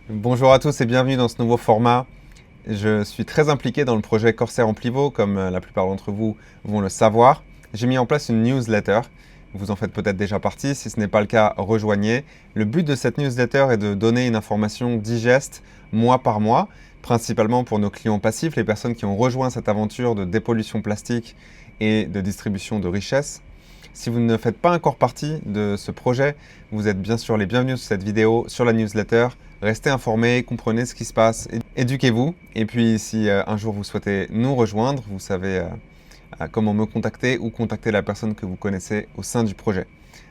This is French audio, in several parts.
Bonjour à tous et bienvenue dans ce nouveau format. Je suis très impliqué dans le projet Corsair Amplivo, comme la plupart d'entre vous vont le savoir. J'ai mis en place une newsletter. Vous en faites peut-être déjà partie. Si ce n'est pas le cas, rejoignez. Le but de cette newsletter est de donner une information digeste mois par mois, principalement pour nos clients passifs, les personnes qui ont rejoint cette aventure de dépollution plastique et de distribution de richesses. Si vous ne faites pas encore partie de ce projet, vous êtes bien sûr les bienvenus sur cette vidéo, sur la newsletter. Restez informés, comprenez ce qui se passe, éduquez-vous. Et puis si un jour vous souhaitez nous rejoindre, vous savez comment me contacter ou contacter la personne que vous connaissez au sein du projet.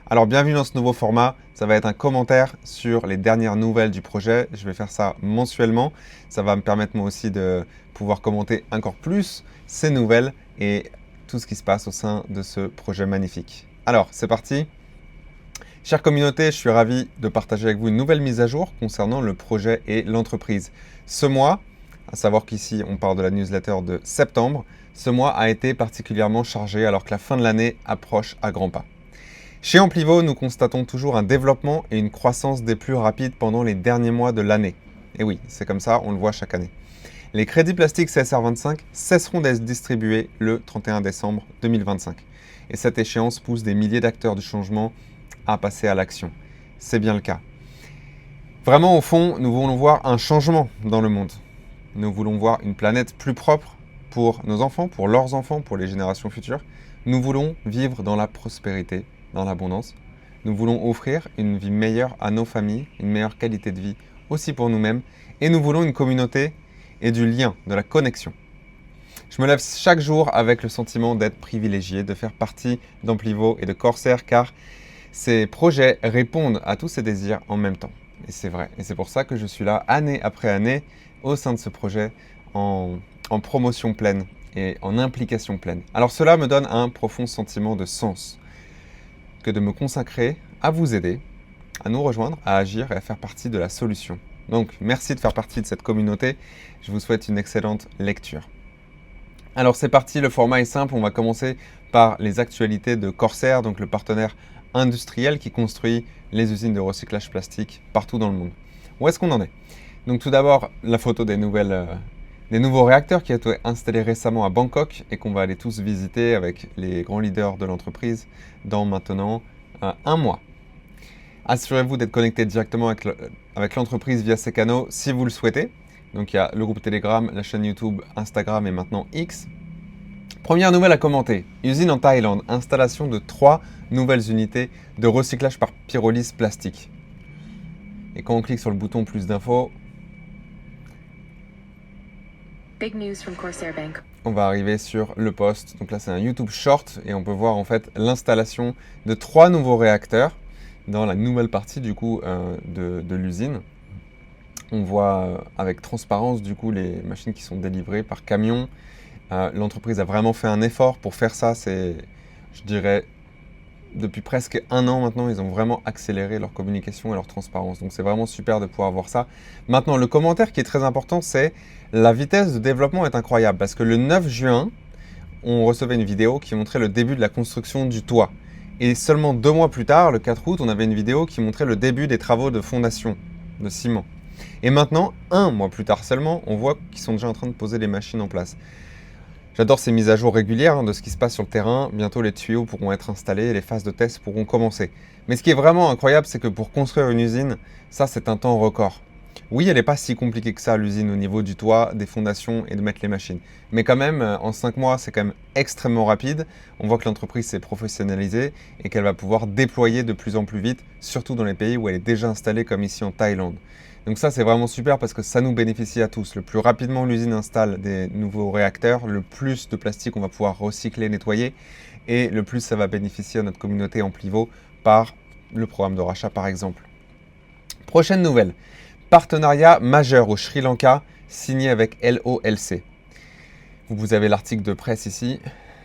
Alors bienvenue dans ce nouveau format, ça va être un commentaire sur les dernières nouvelles du projet. Je vais faire ça mensuellement, ça va me permettre moi aussi de pouvoir commenter encore plus ces nouvelles et tout ce qui se passe au sein de ce projet magnifique. Alors c'est parti. Chère communauté, je suis ravi de partager avec vous une nouvelle mise à jour concernant le projet et l'entreprise. Ce mois, à savoir qu'ici on parle de la newsletter de septembre, ce mois a été particulièrement chargé alors que la fin de l'année approche à grands pas. Chez Amplivo, nous constatons toujours un développement et une croissance des plus rapides pendant les derniers mois de l'année. Et oui, c'est comme ça, on le voit chaque année. Les crédits plastiques CSR25 cesseront d'être distribués le 31 décembre 2025. Et cette échéance pousse des milliers d'acteurs du changement à passer à l'action. C'est bien le cas. Vraiment, au fond, nous voulons voir un changement dans le monde. Nous voulons voir une planète plus propre pour nos enfants, pour leurs enfants, pour les générations futures. Nous voulons vivre dans la prospérité, dans l'abondance. Nous voulons offrir une vie meilleure à nos familles, une meilleure qualité de vie aussi pour nous-mêmes. Et nous voulons une communauté et du lien, de la connexion. Je me lève chaque jour avec le sentiment d'être privilégié, de faire partie d'Amplivo et de Corsair, car ces projets répondent à tous ces désirs en même temps. Et c'est vrai. Et c'est pour ça que je suis là, année après année, au sein de ce projet, en promotion pleine et en implication pleine. Alors cela me donne un profond sentiment de sens, que de me consacrer à vous aider, à nous rejoindre, à agir et à faire partie de la solution. Donc, merci de faire partie de cette communauté. Je vous souhaite une excellente lecture. Alors, c'est parti, le format est simple. On va commencer par les actualités de Corsair, donc le partenaire industriel qui construit les usines de recyclage plastique partout dans le monde. Où est-ce qu'on en est? Donc, tout d'abord, la photo des nouveaux réacteurs qui ont été installés récemment à Bangkok et qu'on va aller tous visiter avec les grands leaders de l'entreprise dans maintenant un mois. Assurez-vous d'être connecté directement avec l'entreprise via ces canaux si vous le souhaitez. Donc il y a le groupe Telegram, la chaîne YouTube, Instagram et maintenant X. Première nouvelle à commenter. Usine en Thaïlande. Installation de 3 nouvelles unités de recyclage par pyrolyse plastique. Et quand on clique sur le bouton plus d'infos, Big news from Corsair Bank. On va arriver sur le post. Donc là c'est un YouTube Short et on peut voir en fait l'installation de 3 nouveaux réacteurs dans la nouvelle partie du coup de l'usine. On voit avec transparence du coup les machines qui sont délivrées par camion. L'entreprise a vraiment fait un effort pour faire ça. C'est, je dirais, depuis presque un an maintenant, ils ont vraiment accéléré leur communication et leur transparence. Donc c'est vraiment super de pouvoir voir ça. Maintenant, le commentaire qui est très important, c'est la vitesse de développement est incroyable parce que le 9 juin, on recevait une vidéo qui montrait le début de la construction du toit. Et seulement 2 mois plus tard, le 4 août, on avait une vidéo qui montrait le début des travaux de fondation de ciment. Et maintenant, 1 mois plus tard seulement, on voit qu'ils sont déjà en train de poser les machines en place. J'adore ces mises à jour régulières de ce qui se passe sur le terrain. Bientôt, les tuyaux pourront être installés et les phases de test pourront commencer. Mais ce qui est vraiment incroyable, c'est que pour construire une usine, ça, c'est un temps record. Oui, elle n'est pas si compliquée que ça, l'usine, au niveau du toit, des fondations et de mettre les machines. Mais quand même, en 5 mois, c'est quand même extrêmement rapide. On voit que l'entreprise s'est professionnalisée et qu'elle va pouvoir déployer de plus en plus vite, surtout dans les pays où elle est déjà installée, comme ici en Thaïlande. Donc ça, c'est vraiment super parce que ça nous bénéficie à tous. Le plus rapidement l'usine installe des nouveaux réacteurs, le plus de plastique on va pouvoir recycler, nettoyer, et le plus ça va bénéficier à notre communauté Amplivo par le programme de rachat, par exemple. Prochaine nouvelle. Partenariat majeur au Sri Lanka signé avec LOLC. Vous avez l'article de presse ici.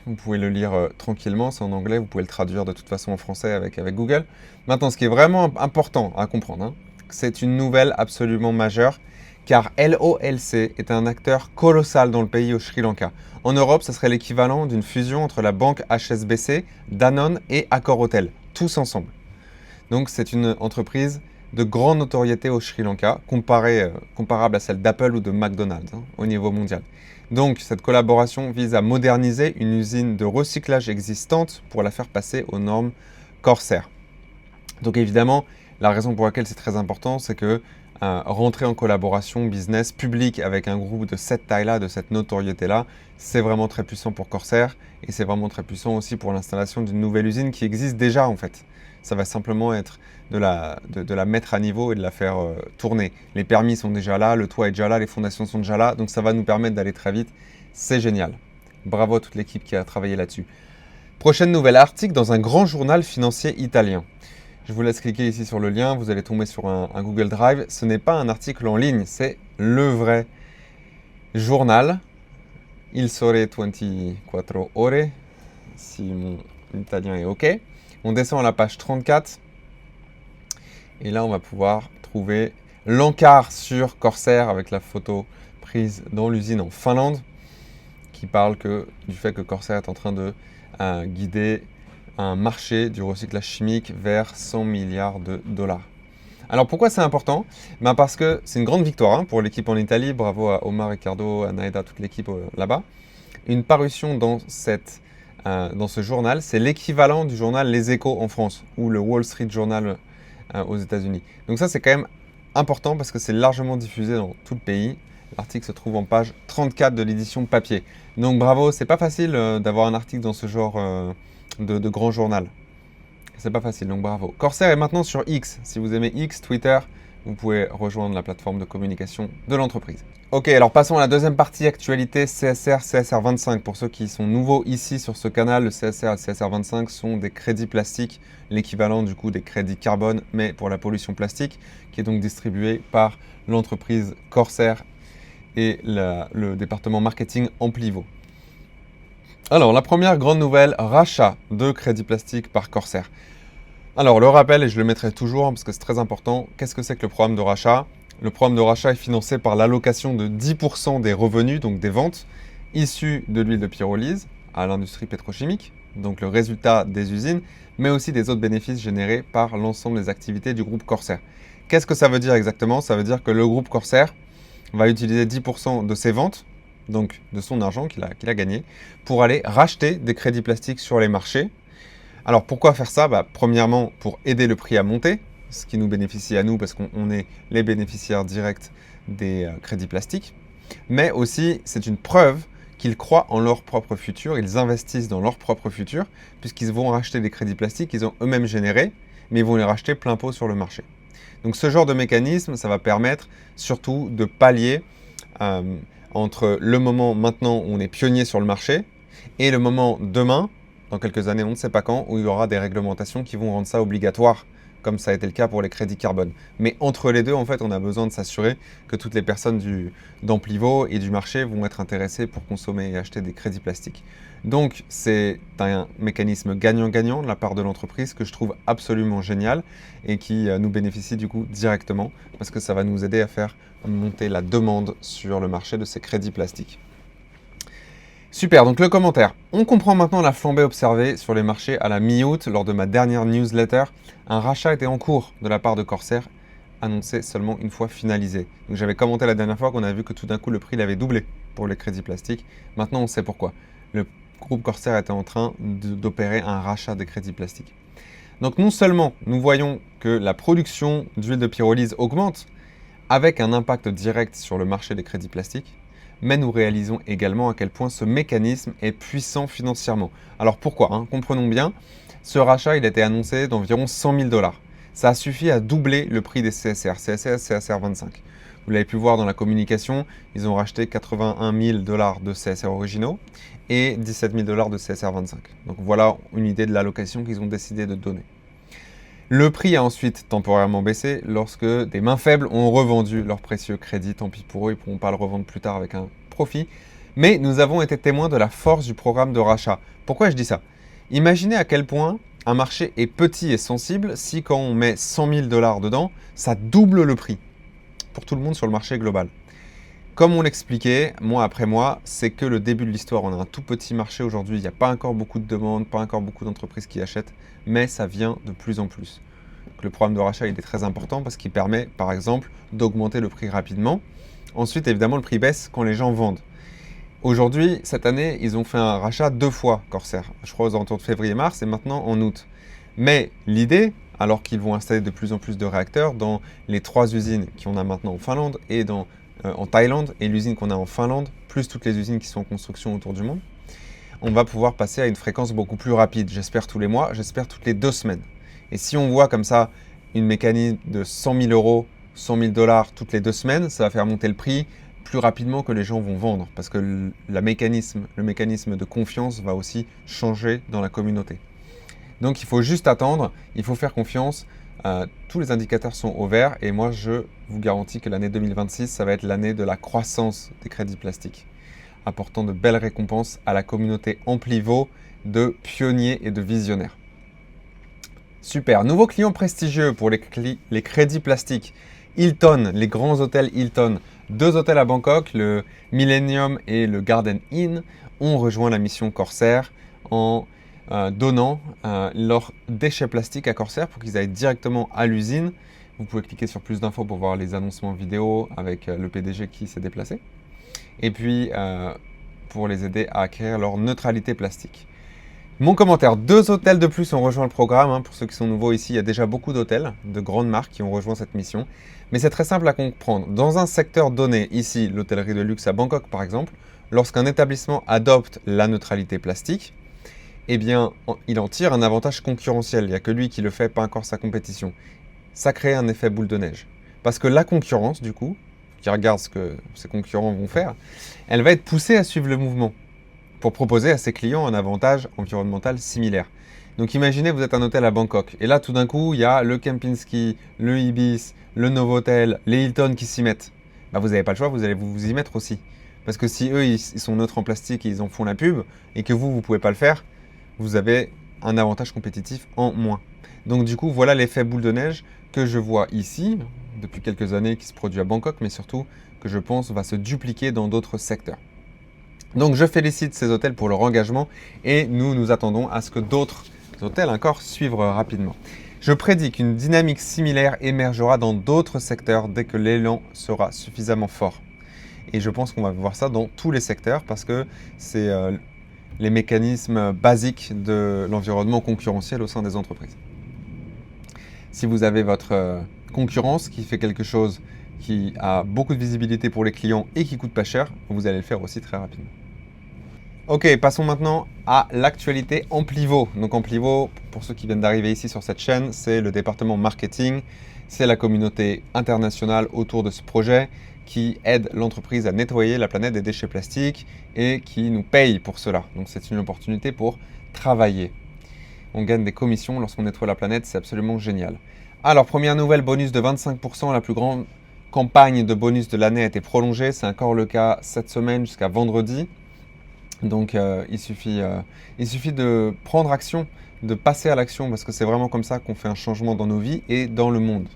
Vous pouvez le lire tranquillement, c'est en anglais. Vous pouvez le traduire de toute façon en français avec Google. Maintenant, ce qui est vraiment important à comprendre, c'est une nouvelle absolument majeure, car LOLC est un acteur colossal dans le pays au Sri Lanka. En Europe, ce serait l'équivalent d'une fusion entre la banque HSBC, Danone et Accor Hotel, tous ensemble. Donc c'est une entreprise de grande notoriété au Sri Lanka, comparable à celle d'Apple ou de McDonald's au niveau mondial. Donc, cette collaboration vise à moderniser une usine de recyclage existante pour la faire passer aux normes Corsair. Donc évidemment, la raison pour laquelle c'est très important, c'est que rentrer en collaboration business publique avec un groupe de cette taille-là, de cette notoriété-là, c'est vraiment très puissant pour Corsair et c'est vraiment très puissant aussi pour l'installation d'une nouvelle usine qui existe déjà en fait. Ça va simplement être de la mettre à niveau et de la faire tourner. Les permis sont déjà là, le toit est déjà là, les fondations sont déjà là, donc ça va nous permettre d'aller très vite. C'est génial. Bravo à toute l'équipe qui a travaillé là-dessus. Prochaine nouvelle, article dans un grand journal financier italien. Je vous laisse cliquer ici sur le lien, vous allez tomber sur un Google Drive. Ce n'est pas un article en ligne, c'est le vrai journal. Il Sole 24 Ore, si mon italien est OK. On descend à la page 34. Et là, on va pouvoir trouver l'encart sur Corsair avec la photo prise dans l'usine en Finlande qui parle du fait que Corsair est en train de guider un marché du recyclage chimique vers 100 milliards de dollars. Alors pourquoi c'est important? Parce que c'est une grande victoire pour l'équipe en Italie. Bravo à Omar, Ricardo, à Naeda, toute l'équipe là-bas. Une parution dans ce journal, c'est l'équivalent du journal Les Échos en France ou le Wall Street Journal aux États-Unis. Donc ça c'est quand même important parce que c'est largement diffusé dans tout le pays. L'article se trouve en page 34 de l'édition papier. Donc bravo, c'est pas facile d'avoir un article dans ce genre de grand journal. C'est pas facile, donc bravo. Corsair est maintenant sur X. Si vous aimez X, Twitter, vous pouvez rejoindre la plateforme de communication de l'entreprise. Ok, alors passons à la deuxième partie, actualité CSR, CSR25. Pour ceux qui sont nouveaux ici sur ce canal, le CSR et le CSR25 sont des crédits plastiques, l'équivalent du coup des crédits carbone, mais pour la pollution plastique, qui est donc distribué par l'entreprise Corsair et le département marketing Amplivo. Alors, la première grande nouvelle, rachat de crédits plastiques par Corsair. Alors, le rappel, et je le mettrai toujours parce que c'est très important, qu'est-ce que c'est que le programme de rachat? Le programme de rachat est financé par l'allocation de 10% des revenus, donc des ventes, issus de l'huile de pyrolyse à l'industrie pétrochimique, donc le résultat des usines, mais aussi des autres bénéfices générés par l'ensemble des activités du groupe Corsair. Qu'est-ce que ça veut dire exactement? Ça veut dire que le groupe Corsair va utiliser 10% de ses ventes, donc de son argent qu'il a gagné, pour aller racheter des crédits plastiques sur les marchés. Alors pourquoi faire ça? Premièrement, pour aider le prix à monter, ce qui nous bénéficie à nous parce qu'on est les bénéficiaires directs des crédits plastiques. Mais aussi, c'est une preuve qu'ils croient en leur propre futur, ils investissent dans leur propre futur, puisqu'ils vont racheter des crédits plastiques qu'ils ont eux-mêmes générés, mais ils vont les racheter plein pot sur le marché. Donc ce genre de mécanisme, ça va permettre surtout de pallier entre le moment maintenant où on est pionnier sur le marché et le moment demain, dans quelques années, on ne sait pas quand, où il y aura des réglementations qui vont rendre ça obligatoire, comme ça a été le cas pour les crédits carbone. Mais entre les deux, en fait, on a besoin de s'assurer que toutes les personnes d'Amplivo et du marché vont être intéressées pour consommer et acheter des crédits plastiques. Donc, c'est un mécanisme gagnant-gagnant de la part de l'entreprise que je trouve absolument génial et qui nous bénéficie du coup directement parce que ça va nous aider à faire monter la demande sur le marché de ces crédits plastiques. Super, donc le commentaire. On comprend maintenant la flambée observée sur les marchés à la mi-août lors de ma dernière newsletter. Un rachat était en cours de la part de Corsair, annoncé seulement une fois finalisé. Donc j'avais commenté la dernière fois qu'on a vu que tout d'un coup le prix avait doublé pour les crédits plastiques. Maintenant on sait pourquoi. Le groupe Corsair était en train d'opérer un rachat des crédits plastiques. Donc non seulement nous voyons que la production d'huile de pyrolyse augmente avec un impact direct sur le marché des crédits plastiques, mais nous réalisons également à quel point ce mécanisme est puissant financièrement. Alors pourquoi? Comprenons bien, ce rachat il a été annoncé d'environ 100 000 $. Ça a suffi à doubler le prix des CSR, CSR 25. Vous l'avez pu voir dans la communication, ils ont racheté 81 000 $ de CSR originaux et 17 000 $ de CSR 25. Donc voilà une idée de l'allocation qu'ils ont décidé de donner. Le prix a ensuite temporairement baissé lorsque des mains faibles ont revendu leurs précieux crédits. Tant pis pour eux, ils ne pourront pas le revendre plus tard avec un profit. Mais nous avons été témoins de la force du programme de rachat. Pourquoi je dis ça? Imaginez à quel point un marché est petit et sensible si quand on met 100 000 $ dedans, ça double le prix pour tout le monde sur le marché global. Comme on l'expliquait, mois après mois, c'est que le début de l'histoire. On a un tout petit marché aujourd'hui, il n'y a pas encore beaucoup de demandes, pas encore beaucoup d'entreprises qui achètent, mais ça vient de plus en plus. Donc, le programme de rachat il est très important parce qu'il permet, par exemple, d'augmenter le prix rapidement. Ensuite, évidemment, le prix baisse quand les gens vendent. Aujourd'hui, cette année, ils ont fait un rachat 2 fois Corsair. Je crois aux alentours de février-mars et maintenant en août. Mais l'idée, alors qu'ils vont installer de plus en plus de réacteurs dans les 3 usines qu'on a maintenant en Finlande et en Thaïlande, et l'usine qu'on a en Finlande, plus toutes les usines qui sont en construction autour du monde, on va pouvoir passer à une fréquence beaucoup plus rapide. J'espère tous les mois, j'espère toutes les 2 semaines. Et si on voit comme ça une mécanique de 100 000 euros, 100 000 dollars toutes les 2 semaines, ça va faire monter le prix plus rapidement que les gens vont vendre. Parce que le mécanisme de confiance va aussi changer dans la communauté. Donc il faut juste attendre, il faut faire confiance. Tous les indicateurs sont au vert et moi je vous garantis que l'année 2026, ça va être l'année de la croissance des crédits plastiques, apportant de belles récompenses à la communauté Amplivo de pionniers et de visionnaires. Super, nouveau client prestigieux pour les crédits plastiques. Hilton, les grands hôtels Hilton. 2 hôtels à Bangkok, le Millennium et le Garden Inn, ont rejoint la mission Corsair en donnant leurs déchets plastiques à Corsair pour qu'ils aillent directement à l'usine. Vous pouvez cliquer sur plus d'infos pour voir les annoncements vidéo avec le PDG qui s'est déplacé. Et puis, pour les aider à acquérir leur neutralité plastique. Mon commentaire, 2 hôtels de plus ont rejoint le programme. Pour ceux qui sont nouveaux ici, il y a déjà beaucoup d'hôtels, de grandes marques qui ont rejoint cette mission. Mais c'est très simple à comprendre. Dans un secteur donné, ici, l'hôtellerie de luxe à Bangkok par exemple, lorsqu'un établissement adopte la neutralité plastique, eh bien, il en tire un avantage concurrentiel. Il n'y a que lui qui le fait, pas encore sa compétition. Ça crée un effet boule de neige. Parce que la concurrence, du coup, qui regarde ce que ses concurrents vont faire, elle va être poussée à suivre le mouvement pour proposer à ses clients un avantage environnemental similaire. Donc imaginez, vous êtes un hôtel à Bangkok, et là tout d'un coup, il y a le Kempinski, le Ibis, le Novotel, les Hilton qui s'y mettent. Vous n'avez pas le choix, vous allez vous y mettre aussi. Parce que si eux, ils sont neutres en plastique et ils en font la pub, et que vous ne pouvez pas le faire, vous avez un avantage compétitif en moins. Donc du coup, voilà l'effet boule de neige que je vois ici, depuis quelques années, qui se produit à Bangkok, mais surtout que je pense va se dupliquer dans d'autres secteurs. Donc je félicite ces hôtels pour leur engagement et nous attendons à ce que d'autres hôtels encore suivent rapidement. Je prédis qu'une dynamique similaire émergera dans d'autres secteurs dès que l'élan sera suffisamment fort. Et je pense qu'on va voir ça dans tous les secteurs parce que c'est les mécanismes basiques de l'environnement concurrentiel au sein des entreprises. Si vous avez votre concurrence qui fait quelque chose qui a beaucoup de visibilité pour les clients et qui coûte pas cher, vous allez le faire aussi très rapidement. Ok, passons maintenant à l'actualité Amplivo. Donc Amplivo, pour ceux qui viennent d'arriver ici sur cette chaîne, c'est le département marketing, c'est la communauté internationale autour de ce projet qui aide l'entreprise à nettoyer la planète des déchets plastiques et qui nous paye pour cela. Donc c'est une opportunité pour travailler. On gagne des commissions lorsqu'on nettoie la planète, c'est absolument génial. Alors première nouvelle, bonus de 25%, la plus grande campagne de bonus de l'année a été prolongée. C'est encore le cas cette semaine jusqu'à vendredi. Donc il suffit de prendre action, de passer à l'action parce que c'est vraiment comme ça qu'on fait un changement dans nos vies et dans le monde.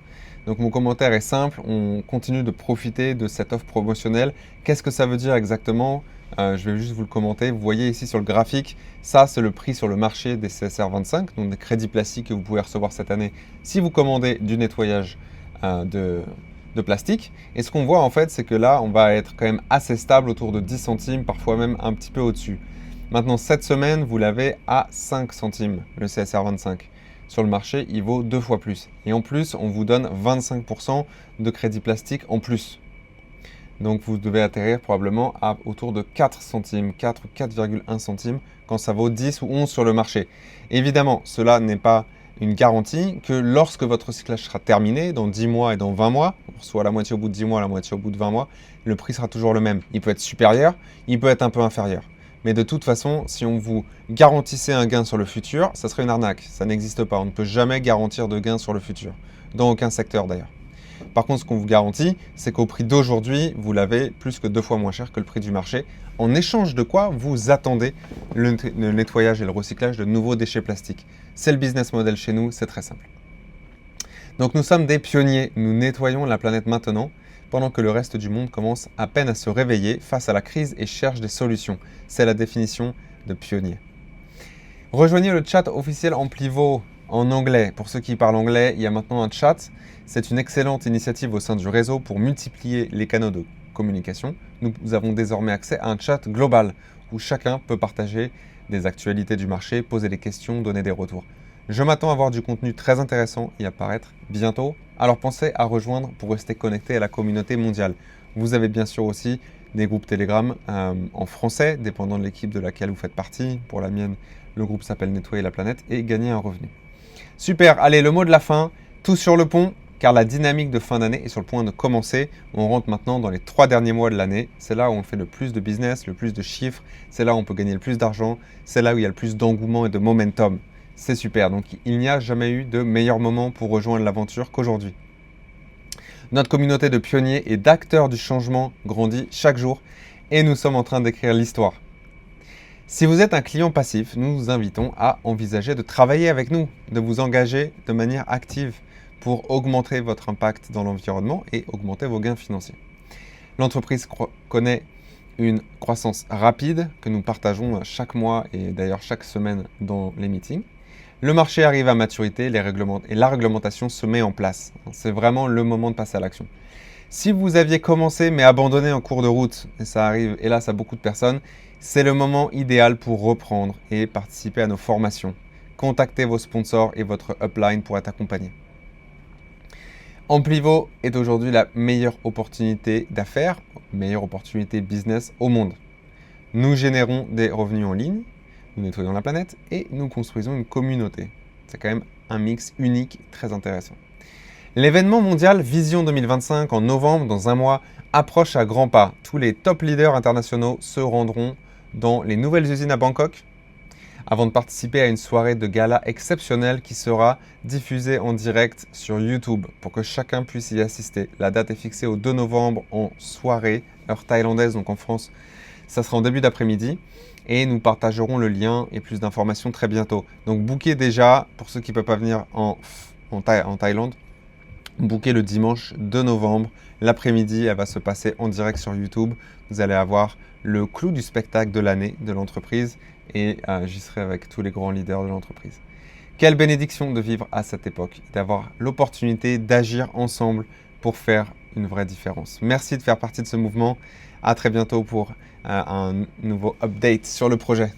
Donc mon commentaire est simple, on continue de profiter de cette offre promotionnelle. Qu'est-ce que ça veut dire exactement ? Je vais juste vous le commenter. Vous voyez ici sur le graphique, ça c'est le prix sur le marché des CSR 25, donc des crédits plastiques que vous pouvez recevoir cette année si vous commandez du nettoyage de plastique. Et ce qu'on voit en fait, c'est que là, on va être quand même assez stable autour de 10 centimes, parfois même un petit peu au-dessus. Maintenant, cette semaine, vous l'avez à 5 centimes, le CSR 25. Sur le marché, il vaut 2 fois plus. Et en plus, on vous donne 25% de crédit plastique en plus. Donc, vous devez atterrir probablement à autour de 4 centimes, 4 ou 4,1 centimes, quand ça vaut 10 ou 11 sur le marché. Évidemment, cela n'est pas une garantie que lorsque votre recyclage sera terminé, dans 10 mois et dans 20 mois, soit la moitié au bout de 10 mois, la moitié au bout de 20 mois, le prix sera toujours le même. Il peut être supérieur, il peut être un peu inférieur. Mais de toute façon, si on vous garantissait un gain sur le futur, ça serait une arnaque. Ça n'existe pas. On ne peut jamais garantir de gain sur le futur, dans aucun secteur d'ailleurs. Par contre, ce qu'on vous garantit, c'est qu'au prix d'aujourd'hui, vous l'avez plus que 2 fois moins cher que le prix du marché, en échange de quoi vous attendez le nettoyage et le recyclage de nouveaux déchets plastiques. C'est le business model chez nous, c'est très simple. Donc nous sommes des pionniers, nous nettoyons la planète maintenant, pendant que le reste du monde commence à peine à se réveiller face à la crise et cherche des solutions. C'est la définition de pionnier. Rejoignez le chat officiel Amplivo En anglais, pour ceux qui parlent anglais, il y a maintenant un chat. C'est une excellente initiative au sein du réseau pour multiplier les canaux de communication. Nous avons désormais accès à un chat global où chacun peut partager des actualités du marché, poser des questions, donner des retours. Je m'attends à voir du contenu très intéressant y apparaître bientôt. Alors pensez à rejoindre pour rester connecté à la communauté mondiale. Vous avez bien sûr aussi des groupes Telegram en français, dépendant de l'équipe de laquelle vous faites partie. Pour la mienne, le groupe s'appelle Nettoyer la planète et gagner un revenu. Super, allez, le mot de la fin, tout sur le pont, car la dynamique de fin d'année est sur le point de commencer. On rentre maintenant dans les 3 derniers mois de l'année. C'est là où on fait le plus de business, le plus de chiffres. C'est là où on peut gagner le plus d'argent. C'est là où il y a le plus d'engouement et de momentum. C'est super, donc il n'y a jamais eu de meilleur moment pour rejoindre l'aventure qu'aujourd'hui. Notre communauté de pionniers et d'acteurs du changement grandit chaque jour et nous sommes en train d'écrire l'histoire. Si vous êtes un client passif, nous vous invitons à envisager de travailler avec nous, de vous engager de manière active pour augmenter votre impact dans l'environnement et augmenter vos gains financiers. L'entreprise connaît une croissance rapide que nous partageons chaque mois et d'ailleurs chaque semaine dans les meetings. Le marché arrive à maturité et la réglementation se met en place. C'est vraiment le moment de passer à l'action. Si vous aviez commencé mais abandonné en cours de route, et ça arrive hélas à beaucoup de personnes, c'est le moment idéal pour reprendre et participer à nos formations. Contactez vos sponsors et votre upline pour être accompagné. Amplivo est aujourd'hui la meilleure opportunité d'affaires, meilleure opportunité business au monde. Nous générons des revenus en ligne, nous nettoyons la planète et nous construisons une communauté. C'est quand même un mix unique, très intéressant. L'événement mondial Vision 2025 en novembre, dans un mois, approche à grands pas. Tous les top leaders internationaux se rendront dans les nouvelles usines à Bangkok avant de participer à une soirée de gala exceptionnelle qui sera diffusée en direct sur YouTube pour que chacun puisse y assister. La date est fixée au 2 novembre en soirée, heure thaïlandaise, donc en France, ça sera en début d'après-midi. Et nous partagerons le lien et plus d'informations très bientôt. Donc bookez déjà, pour ceux qui ne peuvent pas venir en Thaïlande, bookez le dimanche 2 novembre. L'après-midi, elle va se passer en direct sur YouTube. Vous allez avoir le clou du spectacle de l'année de l'entreprise et j'y serai avec tous les grands leaders de l'entreprise. Quelle bénédiction de vivre à cette époque, d'avoir l'opportunité d'agir ensemble pour faire une vraie différence. Merci de faire partie de ce mouvement. À très bientôt pour un nouveau update sur le projet.